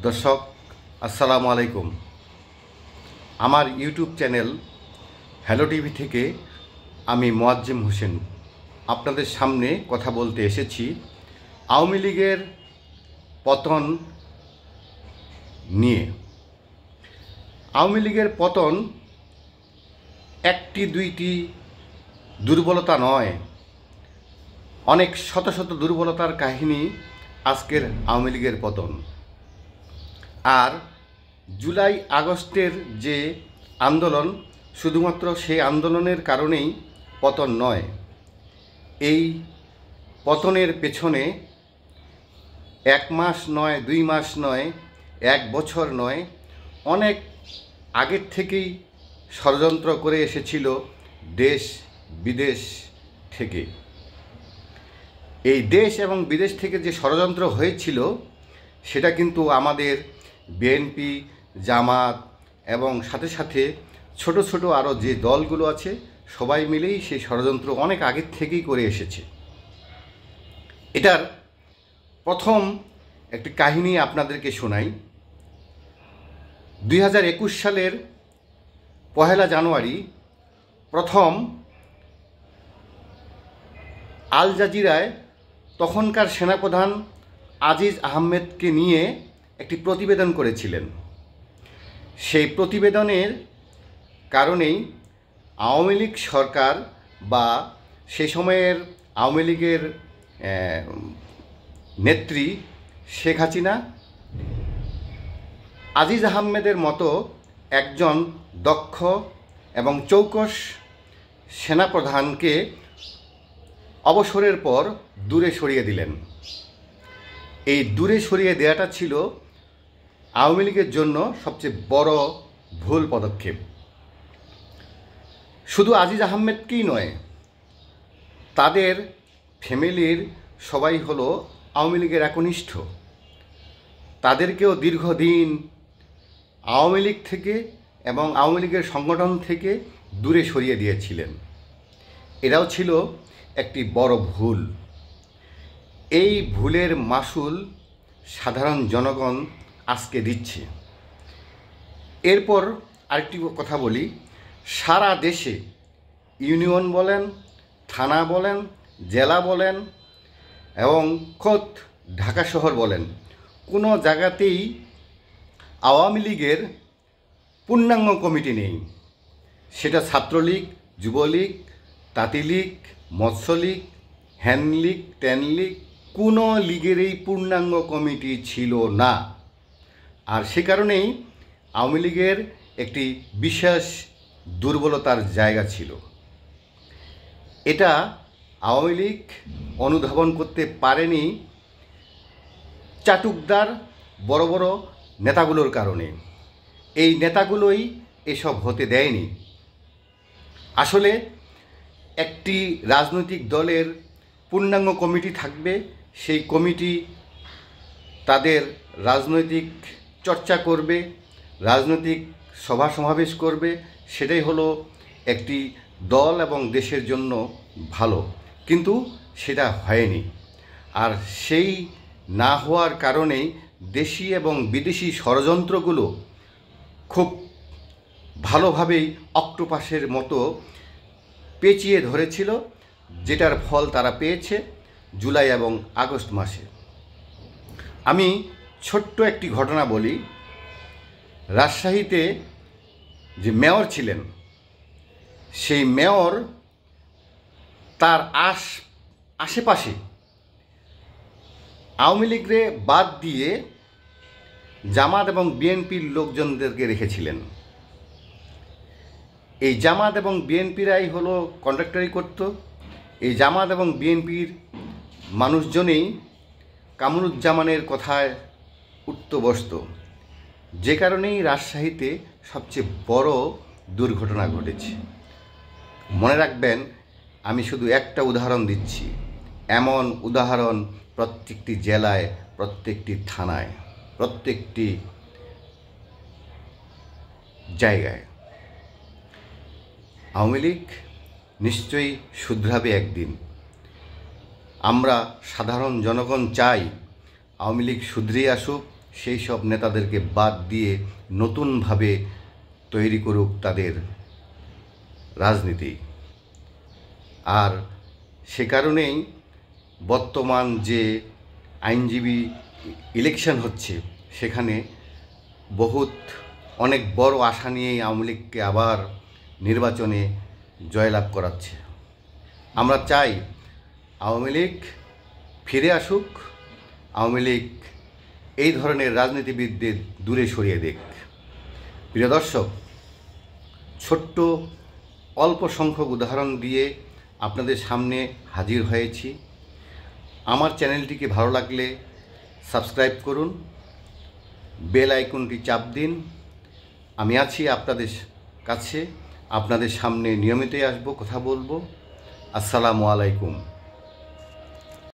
দর্শক আসসালামু আলাইকুম। আমার ইউটিউব চ্যানেল হ্যালো টিভি থেকে আমি মোয়াজ্জেম হোসেন আপনাদের সামনে কথা বলতে এসেছি আওয়ামী লীগের পতন নিয়ে। আওয়ামী লীগের পতন একটি দুইটি দুর্বলতা নয়, অনেক শত শত দুর্বলতার কাহিনী আজকের আওয়ামী লীগের পতন। আর জুলাই আগস্টের যে আন্দোলন, শুধুমাত্র সেই আন্দোলনের কারণেই পতন নয়। এই পতনের পেছনে 1 মাস নয়, 2 মাস নয়, 1 বছর নয়, অনেক আগের থেকেই ষড়যন্ত্র করে এসেছিল দেশ বিদেশ থেকে। এই দেশ এবং বিদেশ থেকে যে ষড়যন্ত্র হয়েছিল সেটা কিন্তু আমাদের বিএনপি, জামাত এবং সাথে সাথে ছোট ছোট আরও যে দলগুলো আছে সবাই মিলেই সেই ষড়যন্ত্র অনেক আগের থেকেই করে এসেছে। এটার প্রথম একটি কাহিনী আপনাদেরকে শোনাই। 2021 সালের 1 জানুয়ারি প্রথম আল জাজিরায় তখনকার সেনাপ্রধান আজিজ আহমেদকে নিয়ে একটি প্রতিবেদন করেছিলেন। সেই প্রতিবেদনের কারণেই আওয়ামী লীগ সরকার বা সেই সময়ের আওয়ামী লীগের নেত্রী শেখ হাসিনা আজিজ আহমেদের মতো একজন দক্ষ এবং চৌকস সেনাপ্রধানকে অবসরের পর দূরে সরিয়ে দিলেন। এই দূরে সরিয়ে দেওয়াটা ছিল আওয়ামী লীগের জন্য সবচেয়ে বড় ভুল পদক্ষেপ। শুধু আজিজ আহমেদকেই নয়, তাদের ফ্যামিলির সবাই হলো আওয়ামী লীগের একনিষ্ঠ। তাদেরকেও দীর্ঘদিন আওয়ামী লীগ থেকে এবং আওয়ামী লীগের সংগঠন থেকে দূরে সরিয়ে দিয়েছিলেন। এটাও ছিল একটি বড় ভুল। এই ভুলের মাসুল সাধারণ জনগণ আজকে দিচ্ছে। এরপর আরেকটি কথা বলি, সারা দেশে ইউনিয়ন বলেন, থানা বলেন, জেলা বলেন এবং খোদ ঢাকা শহর বলেন, কোনো জায়গাতেই আওয়ামী লীগের পূর্ণাঙ্গ কমিটি নেই। সেটা ছাত্রলীগ, যুবলীগ, তাঁতিলীগ, মৎস্যলীগ, হ্যান্ডলীগ, ট্যানলীগ, কোনো লীগেরই পূর্ণাঙ্গ কমিটি ছিল না। আর সে কারণেই আওয়ামী লীগের একটি বিশেষ দুর্বলতার জায়গা ছিল। এটা আওয়ামী লীগ অনুধাবন করতে পারেনি চাটুকদার বড় বড় নেতাগুলোর কারণে। এই নেতাগুলোই এসব হতে দেয়নি। আসলে একটি রাজনৈতিক দলের পূর্ণাঙ্গ কমিটি থাকবে, সেই কমিটি তাদের রাজনৈতিক চর্চা করবে, রাজনৈতিক সভা সমাবেশ করবে, সেটাই হলো একটি দল এবং দেশের জন্য ভালো। কিন্তু সেটা হয়নি। আর সেই না হওয়ার কারণেই দেশি এবং বিদেশি ষড়যন্ত্রগুলো খুব ভালোভাবেই অক্টোপাসের মতো পেঁচিয়ে ধরেছিল, যেটার ফল তারা পেয়েছে জুলাই এবং আগস্ট মাসে। আমি ছোট্ট একটি ঘটনা বলি। রাজশাহীতে যে মেয়র ছিলেন, সেই মেয়র তার আশেপাশে আওয়ামী লীগরে বাদ দিয়ে জামাত এবং বিএনপির লোকজনদেরকে রেখেছিলেন। এই জামাত এবং বিএনপিরাই হলো কন্ট্রাক্টরি করত। এই জামাত এবং বিএনপির মানুষজনেই কামরুজ্জামানের কথায় উঠত বসত, যে কারণেই রাজশাহীতে সবচেয়ে বড় দুর্ঘটনা ঘটেছে। মনে রাখবেন, আমি শুধু একটা উদাহরণ দিচ্ছি, এমন উদাহরণ প্রত্যেকটি জেলায়, প্রত্যেকটি থানায়, প্রত্যেকটি জায়গায়। আওয়ামী লীগ নিশ্চয়ই শুধরাবে একদিন। আমরা সাধারণ জনগণ চাই আওয়ামী লীগ শুধরিয়ে আসুক, সেই সব নেতাদেরকে বাদ দিয়ে নতুনভাবে তৈরি করুক তাদের রাজনীতি। আর সে কারণেই বর্তমান যে আইনজীবী ইলেকশন হচ্ছে সেখানে অনেক বড় আশা নিয়েই আওয়ামী লীগকে আবার নির্বাচনে জয়লাভ করাচ্ছে। আমরা চাই আওয়ামী লীগ ফিরে আসুক, আওয়ামী লীগ এই ধরনের রাজনীতিবিদদের দূরে সরিয়ে দেখ। প্রিয় দর্শক, ছোট্ট অল্প সংখ্যক উদাহরণ দিয়ে আপনাদের সামনে হাজির হয়েছি। আমার চ্যানেলটিকে ভালো লাগলে সাবস্ক্রাইব করুন, বেল আইকনটি চাপ দিন। আমি আছি আপনাদের কাছে, আপনাদের সামনে নিয়মিতই আসবো, কথা বলবো। আসসালামু আলাইকুম।